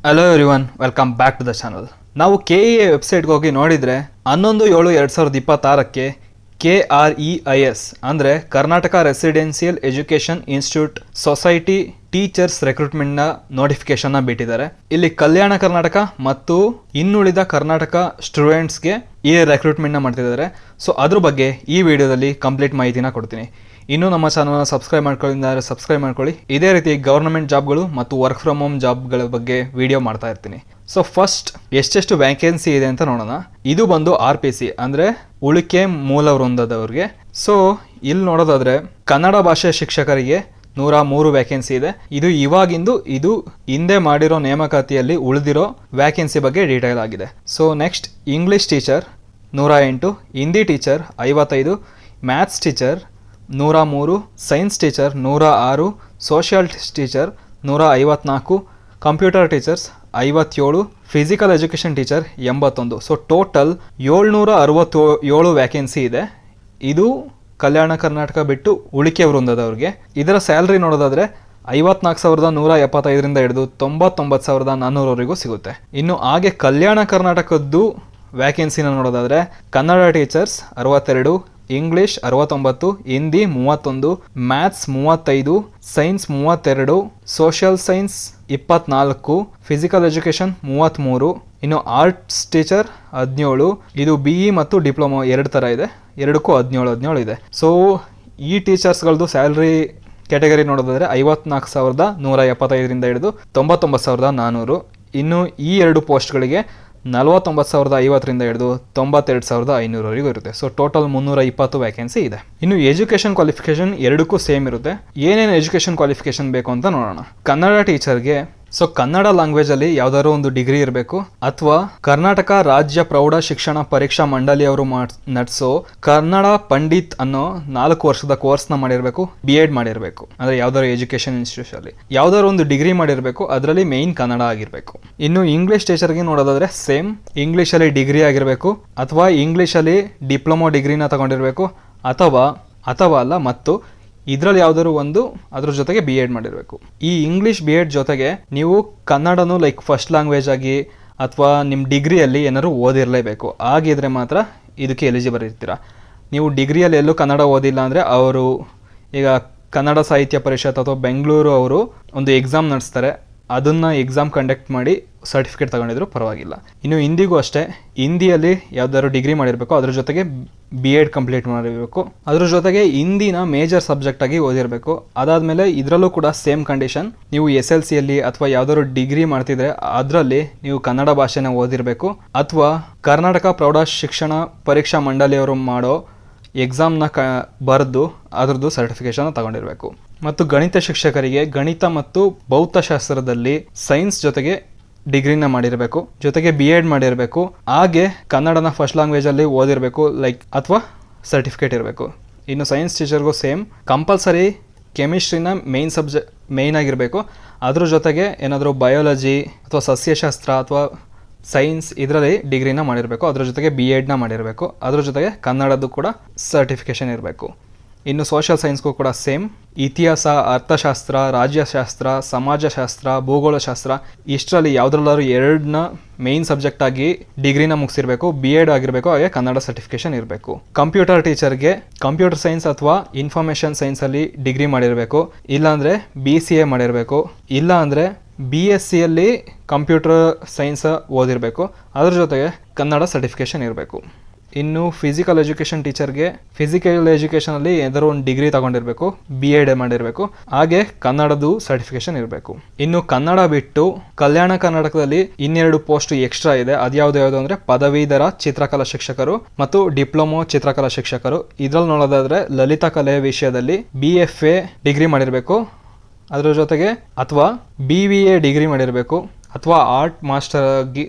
Hello everyone, welcome back to the channel. ನಾವು KEA ವೆಬ್ಸೈಟ್ಗೆ ಹೋಗಿ ನೋಡಿದರೆ 11/7/2026ಕ್ಕೆ KREIS ಅಂದರೆ Karnataka residential education institute society teachers ರೆಕ್ರೂಟ್ಮೆಂಟ್ನ ನೋಟಿಫಿಕೇಶನ್ನ ಬಿಟ್ಟಿದ್ದಾರೆ. ಇಲ್ಲಿ ಕಲ್ಯಾಣ ಕರ್ನಾಟಕ ಮತ್ತು ಇನ್ನುಳಿದ ಕರ್ನಾಟಕ ಸ್ಟೂಡೆಂಟ್ಸ್ಗೆ ಈ ರೆಕ್ರೂಟ್ಮೆಂಟ್ನ ಮಾಡ್ತಿದ್ದಾರೆ. ಸೊ ಅದ್ರ ಬಗ್ಗೆ ಈ ವಿಡಿಯೋದಲ್ಲಿ ಕಂಪ್ಲೀಟ್ ಮಾಹಿತಿನ ಕೊಡ್ತೀನಿ. ಇನ್ನೂ ನಮ್ಮ ಚಾನಲ್ನ ಸಬ್ಸ್ಕ್ರೈಬ್ ಮಾಡ್ಕೊಳ್ಳಿದ್ದಾರೆ ಸಬ್ಸ್ಕ್ರೈಬ್ ಮಾಡ್ಕೊಳ್ಳಿ. ಇದೇ ರೀತಿ ಗವರ್ನಮೆಂಟ್ ಜಾಬ್ಗಳು ಮತ್ತು ವರ್ಕ್ ಫ್ರಮ್ ಹೋಮ್ ಜಾಬ್ಗಳ ಬಗ್ಗೆ ವಿಡಿಯೋ ಮಾಡ್ತಾ ಇರ್ತೀನಿ. ಸೊ ಫಸ್ಟ್ ಎಷ್ಟೆಷ್ಟು ವ್ಯಾಕೆನ್ಸಿ ಇದೆ ಅಂತ ನೋಡೋಣ. ಇದು ಬಂದು RPC ಅಂದರೆ ಉಳಿಕೆ ಮೂಲ ವೃಂದದವ್ರಿಗೆ. ಸೊ ಇಲ್ಲಿ ನೋಡೋದಾದ್ರೆ ಕನ್ನಡ ಭಾಷೆ ಶಿಕ್ಷಕರಿಗೆ 103 ವ್ಯಾಕೆನ್ಸಿ ಇದೆ. ಇದು ಹಿಂದೆ ಮಾಡಿರೋ ನೇಮಕಾತಿಯಲ್ಲಿ ಉಳಿದಿರೋ ವ್ಯಾಕೆನ್ಸಿ ಬಗ್ಗೆ ಡೀಟೇಲ್ ಆಗಿದೆ. So next English teacher 108, Hindi teacher 55, maths teacher 103, science teacher 106, social teacher 154, computer teachers 57, physical education teacher 81. So total 767 vacancy ಇದೆ. ಇದು ಕಲ್ಯಾಣ ಕರ್ನಾಟಕ ಬಿಟ್ಟು ಉಳಿಕೆ ವೃಂದದವ್ರಿಗೆ. ಇದರ ಸ್ಯಾಲ್ರಿ ನೋಡೋದಾದ್ರೆ 54,175ರಿಂದ ಹಿಡಿದು 99,400ವರೆಗೂ ಸಿಗುತ್ತೆ. ಇನ್ನು ಹಾಗೆ ಕಲ್ಯಾಣ ಕರ್ನಾಟಕದ್ದು ವ್ಯಾಕೆನ್ಸಿನ ನೋಡೋದಾದ್ರೆ Kannada teachers 62, English 69, Hindi 31, maths 35, science 32, social science 24, physical education 33, ಇನ್ನು ಆರ್ಟ್ಸ್ ಟೀಚರ್ 17. ಇದು BE ಮತ್ತು ಡಿಪ್ಲೊಮಾ ಎರಡು ಥರ ಇದೆ, ಎರಡಕ್ಕೂ 17 ಇದೆ. ಸೊ ಈ ಟೀಚರ್ಸ್ಗಳದ್ದು ಸ್ಯಾಲ್ರಿ ಕ್ಯಾಟಗರಿ ನೋಡೋದಾದ್ರೆ 54,175ರಿಂದ ಹಿಡಿದು 99,400. ಇನ್ನು ಈ ಎರಡು ಪೋಸ್ಟ್ಗಳಿಗೆ 49,050ರಿಂದ ಹಿಡಿದು 92,500ವರೆಗೂ ಇರುತ್ತೆ. ಸೊ ಟೋಟಲ್ 320 ವ್ಯಾಕೆನ್ಸಿ ಇದೆ. ಇನ್ನು ಎಜುಕೇಷನ್ ಕ್ವಾಲಿಫಿಕೇಶನ್ ಎರಡಕ್ಕೂ ಸೇಮ್ ಇರುತ್ತೆ. ಏನೇನು ಎಜುಕೇಷನ್ ಕ್ವಾಲಿಫಿಕೇಶನ್ ಬೇಕು ಅಂತ ನೋಡೋಣ. ಕನ್ನಡ ಟೀಚರ್ಗೆ ಕನ್ನಡ ಲ್ಯಾಂಗ್ವೇಜಲ್ಲಿ ಯಾವ್ದಾದ್ರು ಒಂದು ಡಿಗ್ರಿ ಇರಬೇಕು, ಅಥವಾ ಕರ್ನಾಟಕ ರಾಜ್ಯ ಪ್ರೌಢ ಶಿಕ್ಷಣ ಪರೀಕ್ಷಾ ಮಂಡಳಿಯವರು ನಡೆಸೋ ಕನ್ನಡ ಪಂಡಿತ್ ಅನ್ನೋ 4 ವರ್ಷದ ಕೋರ್ಸ್ನ ಮಾಡಿರಬೇಕು, B.Ed ಮಾಡಿರಬೇಕು. ಅಂದರೆ ಯಾವ್ದಾದ್ರು ಎಜುಕೇಷನ್ ಇನ್ಸ್ಟಿಟ್ಯೂಷನ್ ಅಲ್ಲಿ ಯಾವ್ದಾದ್ರು ಒಂದು ಡಿಗ್ರಿ ಮಾಡಿರಬೇಕು, ಅದರಲ್ಲಿ ಮೇಯ್ನ್ ಕನ್ನಡ ಆಗಿರಬೇಕು. ಇನ್ನು ಇಂಗ್ಲಿಷ್ ಟೀಚರ್ಗೆ ನೋಡೋದಾದ್ರೆ ಸೇಮ್, ಇಂಗ್ಲೀಷಲ್ಲಿ ಡಿಗ್ರಿ ಆಗಿರಬೇಕು, ಅಥವಾ ಇಂಗ್ಲೀಷಲ್ಲಿ ಡಿಪ್ಲೊಮೊ ಡಿಗ್ರಿನ ತಗೊಂಡಿರಬೇಕು, ಅಥವಾ ಅಲ್ಲ ಮತ್ತು ಇದರಲ್ಲಿ ಯಾವ್ದಾದ್ರು ಒಂದು ಅದ್ರ ಜೊತೆಗೆ B.Ed ಮಾಡಿರಬೇಕು. ಈ ಇಂಗ್ಲಿಷ್ B.Ed ಜೊತೆಗೆ ನೀವು ಕನ್ನಡನು ಲೈಕ್ ಫಸ್ಟ್ ಲ್ಯಾಂಗ್ವೇಜ್ ಆಗಿ ಅಥವಾ ನಿಮ್ಮ ಡಿಗ್ರಿಯಲ್ಲಿ ಏನಾದ್ರು ಓದಿರಲೇಬೇಕು. ಆಗಿದ್ರೆ ಮಾತ್ರ ಇದಕ್ಕೆ ಎಲಿಜಿಬಲ್ ಇರ್ತೀರಾ. ನೀವು ಡಿಗ್ರಿಯಲ್ಲಿ ಎಲ್ಲೂ ಕನ್ನಡ ಓದಿಲ್ಲ ಅಂದರೆ ಅವರು ಈಗ ಕನ್ನಡ ಸಾಹಿತ್ಯ ಪರಿಷತ್ ಅಥವಾ ಬೆಂಗಳೂರು ಅವರು ಒಂದು ಎಕ್ಸಾಮ್ ನಡೆಸ್ತಾರೆ, ಅದನ್ನು ಎಕ್ಸಾಮ್ ಕಂಡಕ್ಟ್ ಮಾಡಿ ಸರ್ಟಿಫಿಕೇಟ್ ತಗೊಂಡಿದ್ರು ಪರವಾಗಿಲ್ಲ. ಇನ್ನು ಹಿಂದಿಗೂ ಅಷ್ಟೇ, ಹಿಂದಿಯಲ್ಲಿ ಯಾವ್ದಾದ್ರು ಡಿಗ್ರಿ ಮಾಡಿರಬೇಕು, ಅದ್ರ ಜೊತೆಗೆ B.Ed ಕಂಪ್ಲೀಟ್ ಮಾಡಿರಬೇಕು, ಅದ್ರ ಜೊತೆಗೆ ಹಿಂದಿನ ಮೇಜರ್ ಸಬ್ಜೆಕ್ಟ್ ಆಗಿ ಓದಿರಬೇಕು. ಅದಾದಮೇಲೆ ಇದರಲ್ಲೂ ಕೂಡ ಸೇಮ್ ಕಂಡೀಷನ್, ನೀವು SLCಯಲ್ಲಿ ಅಥವಾ ಯಾವ್ದಾದ್ರು ಡಿಗ್ರಿ ಮಾಡ್ತಿದ್ರೆ ಅದರಲ್ಲಿ ನೀವು ಕನ್ನಡ ಭಾಷೆನ ಓದಿರಬೇಕು, ಅಥವಾ ಕರ್ನಾಟಕ ಪ್ರೌಢ ಶಿಕ್ಷಣ ಪರೀಕ್ಷಾ ಮಂಡಳಿಯವರು ಮಾಡೋ ಎಕ್ಸಾಮ್ನ ಬರೆದು ಅದರದ್ದು ಸರ್ಟಿಫಿಕೇಶನ್ ತಗೊಂಡಿರಬೇಕು. ಮತ್ತು ಗಣಿತ ಶಿಕ್ಷಕರಿಗೆ ಗಣಿತ ಮತ್ತು ಭೌತಶಾಸ್ತ್ರದಲ್ಲಿ ಸೈನ್ಸ್ ಜೊತೆಗೆ ಡಿಗ್ರಿನ ಮಾಡಿರಬೇಕು, ಜೊತೆಗೆ B.Ed ಮಾಡಿರಬೇಕು, ಹಾಗೆ ಕನ್ನಡನ ಫಸ್ಟ್ ಲ್ಯಾಂಗ್ವೇಜಲ್ಲಿ ಓದಿರಬೇಕು ಲೈಕ್ ಅಥವಾ ಸರ್ಟಿಫಿಕೇಟ್ ಇರಬೇಕು. ಇನ್ನು ಸೈನ್ಸ್ ಟೀಚರ್ಗೂ ಸೇಮ್, ಕಂಪಲ್ಸರಿ ಕೆಮಿಸ್ಟ್ರಿನ ಮೇಯ್ನ್ ಆಗಿರಬೇಕು, ಅದ್ರ ಜೊತೆಗೆ ಏನಾದರೂ ಬಯಾಲಜಿ ಅಥವಾ ಸಸ್ಯಶಾಸ್ತ್ರ ಅಥವಾ ಸೈನ್ಸ್ ಇದರಲ್ಲಿ ಡಿಗ್ರಿನ ಮಾಡಿರಬೇಕು, ಅದ್ರ ಜೊತೆಗೆ B.Edನ ಮಾಡಿರಬೇಕು, ಅದ್ರ ಜೊತೆಗೆ ಕನ್ನಡದ್ದು ಕೂಡ ಸರ್ಟಿಫಿಕೇಷನ್ ಇರಬೇಕು. ಇನ್ನು ಸೋಷಿಯಲ್ ಸೈನ್ಸ್ಗೂ ಕೂಡ ಸೇಮ್, ಇತಿಹಾಸ, ಅರ್ಥಶಾಸ್ತ್ರ, ರಾಜ್ಯಶಾಸ್ತ್ರ, ಸಮಾಜಶಾಸ್ತ್ರ, ಭೂಗೋಳಶಾಸ್ತ್ರ ಇಷ್ಟರಲ್ಲಿ ಯಾವುದ್ರಲ್ಲಾದ್ರೂ 2ನ ಮೇಯ್ನ್ ಸಬ್ಜೆಕ್ಟ್ ಆಗಿ ಡಿಗ್ರಿನ ಮುಗಿಸಿರಬೇಕು, B.Ed ಆಗಿರಬೇಕು, ಹಾಗೆ ಕನ್ನಡ ಸರ್ಟಿಫಿಕೇಷನ್ ಇರಬೇಕು. ಕಂಪ್ಯೂಟರ್ ಟೀಚರ್ಗೆ ಕಂಪ್ಯೂಟರ್ ಸೈನ್ಸ್ ಅಥವಾ ಇನ್ಫಾರ್ಮೇಷನ್ ಸೈನ್ಸಲ್ಲಿ ಡಿಗ್ರಿ ಮಾಡಿರಬೇಕು, ಇಲ್ಲಾಂದರೆ BCA ಮಾಡಿರಬೇಕು, ಇಲ್ಲಾಂದರೆ BScಯಲ್ಲಿ ಕಂಪ್ಯೂಟರ್ ಸೈನ್ಸ್ ಓದಿರಬೇಕು, ಅದ್ರ ಜೊತೆಗೆ ಕನ್ನಡ ಸರ್ಟಿಫಿಕೇಷನ್ ಇರಬೇಕು. ಇನ್ನು ಫಿಸಿಕಲ್ ಎಜುಕೇಷನ್ ಟೀಚರ್ಗೆ ಫಿಸಿಕಲ್ ಎಜುಕೇಷನಲ್ಲಿ ಏನಾದರೂ ಒಂದು ಡಿಗ್ರಿ ತಗೊಂಡಿರಬೇಕು, B.Ed ಮಾಡಿರಬೇಕು, ಹಾಗೆ ಕನ್ನಡದ್ದು ಸರ್ಟಿಫಿಕೇಷನ್ ಇರಬೇಕು. ಇನ್ನು ಕನ್ನಡ ಬಿಟ್ಟು ಕಲ್ಯಾಣ ಕರ್ನಾಟಕದಲ್ಲಿ 2 ಪೋಸ್ಟ್ ಎಕ್ಸ್ಟ್ರಾ ಇದೆ. ಅದ್ಯಾವುದು ಅಂದರೆ ಪದವೀಧರ ಚಿತ್ರಕಲಾ ಶಿಕ್ಷಕರು ಮತ್ತು ಡಿಪ್ಲೊಮೊ ಚಿತ್ರಕಲಾ ಶಿಕ್ಷಕರು. ಇದ್ರಲ್ಲಿ ನೋಡೋದಾದ್ರೆ ಲಲಿತಾ ಕಲೆ ವಿಷಯದಲ್ಲಿ BFA ಡಿಗ್ರಿ ಮಾಡಿರಬೇಕು, ಅದರ ಜೊತೆಗೆ ಅಥವಾ BVA ಡಿಗ್ರಿ ಮಾಡಿರಬೇಕು, ಅಥವಾ ಆರ್ಟ್ ಮಾಸ್ಟರ್ ಆಗಿ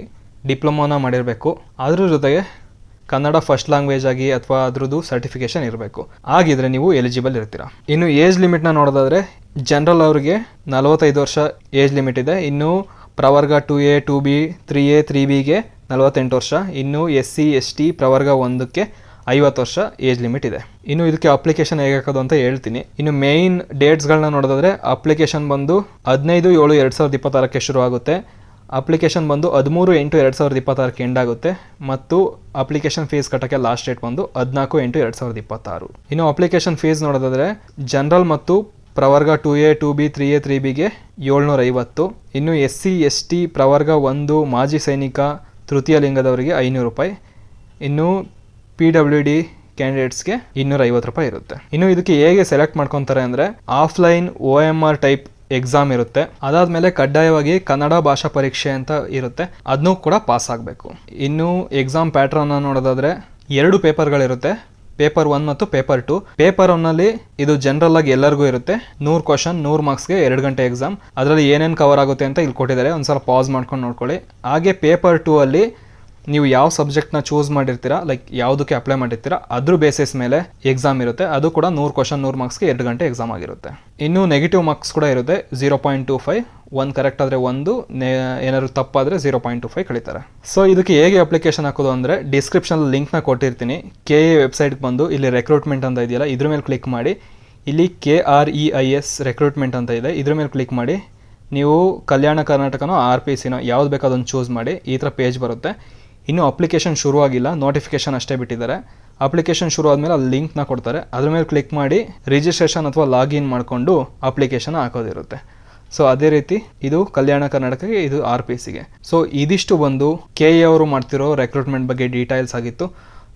ಡಿಪ್ಲೊಮೋನ ಮಾಡಿರಬೇಕು, ಅದ್ರ ಜೊತೆಗೆ ಕನ್ನಡ ಫಸ್ಟ್ ಲ್ಯಾಂಗ್ವೇಜ್ ಆಗಿ ಅಥವಾ ಅದ್ರದ್ದು ಸರ್ಟಿಫಿಕೇಷನ್ ಇರಬೇಕು. ಆಗಿದ್ರೆ ನೀವು ಎಲಿಜಿಬಲ್ ಇರ್ತೀರಾ. ಇನ್ನು ಏಜ್ ಲಿಮಿಟ್ನ ನೋಡೋದಾದ್ರೆ ಜನರಲ್ ಅವರಿಗೆ 45 ವರ್ಷ ಏಜ್ ಲಿಮಿಟ್ ಇದೆ. ಇನ್ನು ಪ್ರವರ್ಗ 2A 2B 3A 3Bಗೆ 48 ವರ್ಷ. ಇನ್ನು SC ST ಪ್ರವರ್ಗ 1ಕ್ಕೆ 50 ವರ್ಷ ಏಜ್ ಲಿಮಿಟ್ ಇದೆ. ಇನ್ನು ಇದಕ್ಕೆ ಅಪ್ಲಿಕೇಶನ್ ಹೇಗೆ ಹಾಕೋದು ಅಂತ ಹೇಳ್ತೀನಿ. ಇನ್ನು ಮೇಯ್ನ್ ಡೇಟ್ಸ್ಗಳನ್ನ ನೋಡೋದಾದ್ರೆ ಅಪ್ಲಿಕೇಶನ್ ಬಂದು 15/7/2026ಕ್ಕೆ ಶುರು ಆಗುತ್ತೆ. ಅಪ್ಲಿಕೇಶನ್ ಬಂದು 13/8/2026 ಎಂಡ್ ಆಗುತ್ತೆ ಮತ್ತು ಅಪ್ಲಿಕೇಶನ್ ಫೀಸ್ ಕಟ್ಟೋಕ್ಕೆ ಲಾಸ್ಟ್ ಡೇಟ್ ಬಂದು 14/8/2026. ಇನ್ನು ಅಪ್ಲಿಕೇಶನ್ ಫೀಸ್ ನೋಡೋದಾದರೆ ಜನರಲ್ ಮತ್ತು ಪ್ರವರ್ಗ 2A 2B 3A 3Bಗೆ 750. ಇನ್ನು SC ST ಪ್ರವರ್ಗ 1 ಮಾಜಿ ಸೈನಿಕ ತೃತೀಯ ಲಿಂಗದವರಿಗೆ 500 ರೂಪಾಯಿ. ಇನ್ನು PWD ಕ್ಯಾಂಡಿಡೇಟ್ಸ್ಗೆ 250 ರೂಪಾಯಿ ಇರುತ್ತೆ. ಇನ್ನು ಇದಕ್ಕೆ ಹೇಗೆ ಸೆಲೆಕ್ಟ್ ಮಾಡ್ಕೊತಾರೆ ಅಂದರೆ ಆಫ್ಲೈನ್ OMR ಟೈಪ್ ಎಕ್ಸಾಮ್ ಇರುತ್ತೆ. ಅದಾದಮೇಲೆ ಕಡ್ಡಾಯವಾಗಿ ಕನ್ನಡ ಭಾಷಾ ಪರೀಕ್ಷೆ ಅಂತ ಇರುತ್ತೆ, ಅದನ್ನೂ ಕೂಡ ಪಾಸ್ ಆಗಬೇಕು. ಇನ್ನು ಎಕ್ಸಾಮ್ ಪ್ಯಾಟ್ರನ್ನ ನೋಡೋದಾದರೆ 2 ಪೇಪರ್ಗಳಿರುತ್ತೆ, ಪೇಪರ್ 1 ಮತ್ತು ಪೇಪರ್ 2. ಪೇಪರ್ 1ನಲ್ಲಿ ಇದು ಜನರಲ್ ಆಗಿ ಎಲ್ಲರಿಗೂ ಇರುತ್ತೆ, 100 ಕ್ವಶನ್ 100 ಮಾರ್ಕ್ಸ್ಗೆ 2 ಗಂಟೆ ಎಕ್ಸಾಮ್. ಅದರಲ್ಲಿ ಏನೇನು ಕವರ್ ಆಗುತ್ತೆ ಅಂತ ಇಲ್ಲಿ ಕೊಟ್ಟಿದ್ದಾರೆ, ಒಂದ್ಸಲ ಪಾಸ್ ಮಾಡ್ಕೊಂಡು ನೋಡ್ಕೊಳ್ಳಿ. ಹಾಗೆ ಪೇಪರ್ 2 ಅಲ್ಲಿ ನೀವು ಯಾವ ಸಬ್ಜೆಕ್ಟ್ನ ಚೂಸ್ ಮಾಡಿರ್ತೀರಾ, ಲೈಕ್ ಯಾವುದಕ್ಕೆ ಅಪ್ಲೈ ಮಾಡಿರ್ತೀರಾ ಅದ್ರ ಬೇಸಿಸ್ ಮೇಲೆ ಎಕ್ಸಾಮ್ ಇರುತ್ತೆ. ಅದು ಕೂಡ 100 ಕ್ವಶನ್ 100 ಮಾರ್ಕ್ಸ್ಗೆ 2 ಗಂಟೆ ಎಕ್ಸಾಮ್ ಆಗಿರುತ್ತೆ. ಇನ್ನು ನೆಗೆಟಿವ್ ಮಾರ್ಕ್ಸ್ ಕೂಡ ಇರುತ್ತೆ, 0.25. 1 ಕರೆಕ್ಟ್ ಆದರೆ 1, ಏನಾದ್ರು ತಪ್ಪಾದರೆ 0.25 ಕಳೀತಾರೆ. ಸೊ ಇದಕ್ಕೆ ಹೇಗೆ ಅಪ್ಲಿಕೇಶನ್ ಹಾಕೋದು ಅಂದರೆ ಡಿಸ್ಕ್ರಿಪ್ಷನಲ್ಲಿ ಲಿಂಕ್ನ ಕೊಟ್ಟಿರ್ತೀನಿ. KA ವೆಬ್ಸೈಟ್ಗೆ ಬಂದು ಇಲ್ಲಿ ರೆಕ್ರೂಟ್ಮೆಂಟ್ ಅಂತ ಇದೆಯಲ್ಲ, ಇದ್ರ ಮೇಲೆ ಕ್ಲಿಕ್ ಮಾಡಿ. ಇಲ್ಲಿ KREIS ರೆಕ್ರೂಟ್ಮೆಂಟ್ ಅಂತ ಇದೆ, ಇದ್ರ ಮೇಲೆ ಕ್ಲಿಕ್ ಮಾಡಿ. ನೀವು ಕಲ್ಯಾಣ ಕರ್ನಾಟಕನೋ RPCನೋ ಯಾವ್ದು ಬೇಕೋ ಅದನ್ನು ಚೂಸ್ ಮಾಡಿ. ಈ ಥರ ಪೇಜ್ ಬರುತ್ತೆ. ಇನ್ನೂ ಅಪ್ಲಿಕೇಶನ್ ಶುರು ಆಗಿಲ್ಲ, ನೋಟಿಫಿಕೇಶನ್ ಅಷ್ಟೇ ಬಿಟ್ಟಿದ್ದಾರೆ. ಅಪ್ಲಿಕೇಶನ್ ಶುರು ಆದಮೇಲೆ ಅಲ್ಲಿ ಲಿಂಕ್ನ ಕೊಡ್ತಾರೆ, ಅದ್ರ ಮೇಲೆ ಕ್ಲಿಕ್ ಮಾಡಿ ರಿಜಿಸ್ಟ್ರೇಷನ್ ಅಥವಾ ಲಾಗಿನ್ ಮಾಡಿಕೊಂಡು ಅಪ್ಲಿಕೇಶನ್ ಹಾಕೋದಿರುತ್ತೆ. ಸೊ ಅದೇ ರೀತಿ ಇದು ಕಲ್ಯಾಣ ಕರ್ನಾಟಕಕ್ಕೆ, ಇದು RPCಗೆ. ಸೊ ಇದಿಷ್ಟು ಬಂದು KA ಅವರು ಮಾಡ್ತಿರೋ ರೆಕ್ರೂಟ್ಮೆಂಟ್ ಬಗ್ಗೆ ಡೀಟೇಲ್ಸ್ ಆಗಿತ್ತು.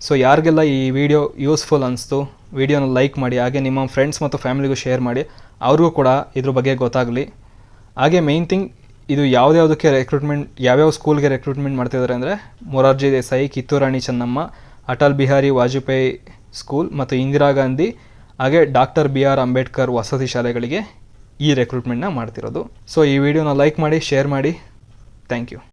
ಸೊ ಯಾರಿಗೆಲ್ಲ ಈ ವಿಡಿಯೋ ಯೂಸ್ಫುಲ್ ಅನಿಸ್ತು, ವಿಡಿಯೋನ ಲೈಕ್ ಮಾಡಿ, ಹಾಗೆ ನಿಮ್ಮ ಫ್ರೆಂಡ್ಸ್ ಮತ್ತು ಫ್ಯಾಮಿಲಿಗೂ ಶೇರ್ ಮಾಡಿ, ಅವ್ರಿಗೂ ಕೂಡ ಇದ್ರ ಬಗ್ಗೆ ಗೊತ್ತಾಗಲಿ. ಹಾಗೆ ಮೇಯ್ನ್ ಥಿಂಗ್, ಇದು ಯಾವುದ್ಯಾವುದಕ್ಕೆ ರೆಕ್ರೂಟ್ಮೆಂಟ್, ಯಾವ್ಯಾವ ಸ್ಕೂಲ್ಗೆ ರೆಕ್ರೂಟ್ಮೆಂಟ್ ಮಾಡ್ತಿದ್ದಾರೆ ಅಂದರೆ ಮೊರಾರ್ಜಿ ದೇಸಾಯಿ, ಕಿತ್ತೂರು ರಾಣಿ ಚೆನ್ನಮ್ಮ, ಅಟಲ್ ಬಿಹಾರಿ ವಾಜಪೇಯಿ ಸ್ಕೂಲ್ ಮತ್ತು ಇಂದಿರಾ ಗಾಂಧಿ, ಹಾಗೆ ಡಾಕ್ಟರ್ BR ಅಂಬೇಡ್ಕರ್ ವಸತಿ ಶಾಲೆಗಳಿಗೆ ಈ ರೆಕ್ರೂಟ್ಮೆಂಟ್ನ ಮಾಡ್ತಿರೋದು. ಸೊ ಈ ವಿಡಿಯೋನ ಲೈಕ್ ಮಾಡಿ, ಶೇರ್ ಮಾಡಿ. Thank you.